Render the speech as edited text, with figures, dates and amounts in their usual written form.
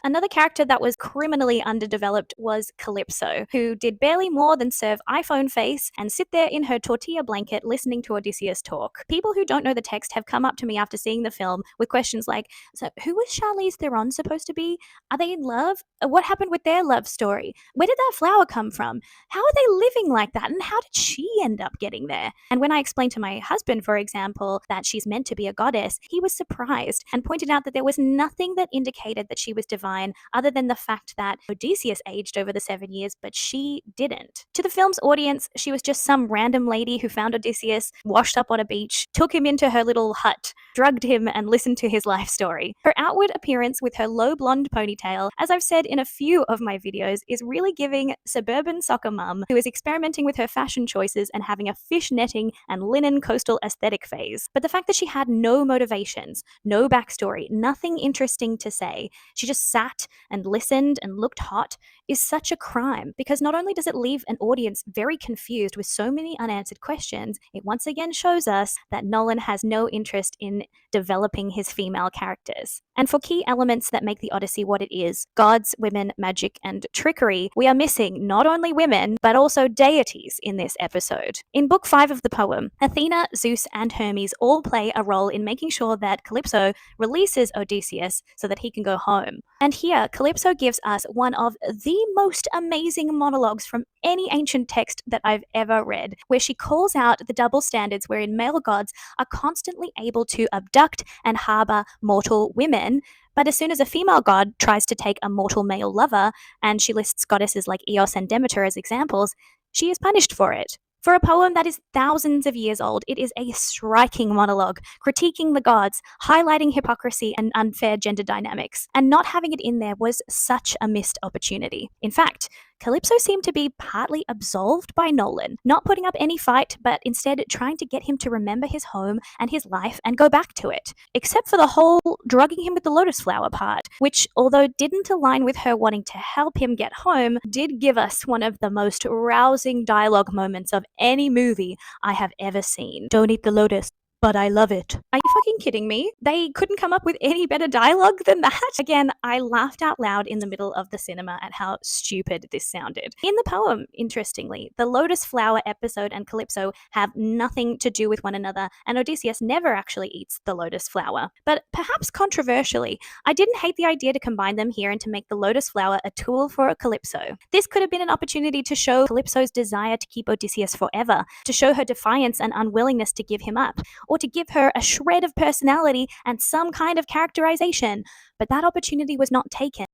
Another character that was criminally underdeveloped was Calypso, who did barely more than serve iPhone face and sit there in her tortilla blanket listening to Odysseus talk. People who don't know the text have come up to me after seeing the film with questions like, so who was Charlize Theron supposed to be? Are they in love? What happened with their love story? Where did that flower come from? How are they living like that? And how did she end up getting there? And when I explained to my husband, for example, that she's meant to be a goddess, he was surprised and pointed out that there was nothing that indicated that she was divine other than the fact that Odysseus aged over the 7 years, but she didn't. To the film's audience, she was just some random lady who found Odysseus, washed up on a beach, took him into her little hut, drugged him, and listened to his life story. Her outward appearance with her low blonde ponytail, as I've said in a few of my videos, is really giving suburban soccer mum who is experimenting with her fashion choices and having a fish netting and linen coastal aesthetic phase. But the fact that she had no motivations, no backstory, nothing interesting to say, she just sat and listened and looked hot, is such a crime, because not only does it leave an audience very confused with so many unanswered questions, it once again shows us that Nolan has no interest in developing his female characters. And for key elements that make the Odyssey what it is, gods, women, magic, and trickery, we are missing not only women, but also deities in this episode. In Book 5 of the poem, Athena, Zeus, and Hermes all play a role in making sure that Calypso releases Odysseus so that he can go home. And here, Calypso gives us one of the most amazing monologues from any ancient text that I've ever read, where she calls out the double standards wherein male gods are constantly able to abduct and harbor mortal women, but as soon as a female god tries to take a mortal male lover, and she lists goddesses like Eos and Demeter as examples, she is punished for it. For a poem that is thousands of years old, it is a striking monologue, critiquing the gods, highlighting hypocrisy and unfair gender dynamics, and not having it in there was such a missed opportunity. In fact, Calypso seemed to be partly absolved by Nolan, not putting up any fight, but instead trying to get him to remember his home and his life and go back to it. Except for the whole drugging him with the lotus flower part, which, although didn't align with her wanting to help him get home, did give us one of the most rousing dialogue moments of any movie I have ever seen. Don't eat the lotus, but I love it. Are you fucking kidding me? They couldn't come up with any better dialogue than that? Again, I laughed out loud in the middle of the cinema at how stupid this sounded. In the poem, interestingly, the lotus flower episode and Calypso have nothing to do with one another, and Odysseus never actually eats the lotus flower. But perhaps controversially, I didn't hate the idea to combine them here and to make the lotus flower a tool for Calypso. This could have been an opportunity to show Calypso's desire to keep Odysseus forever, to show her defiance and unwillingness to give him up, or to give her a shred of personality and some kind of characterization, but that opportunity was not taken.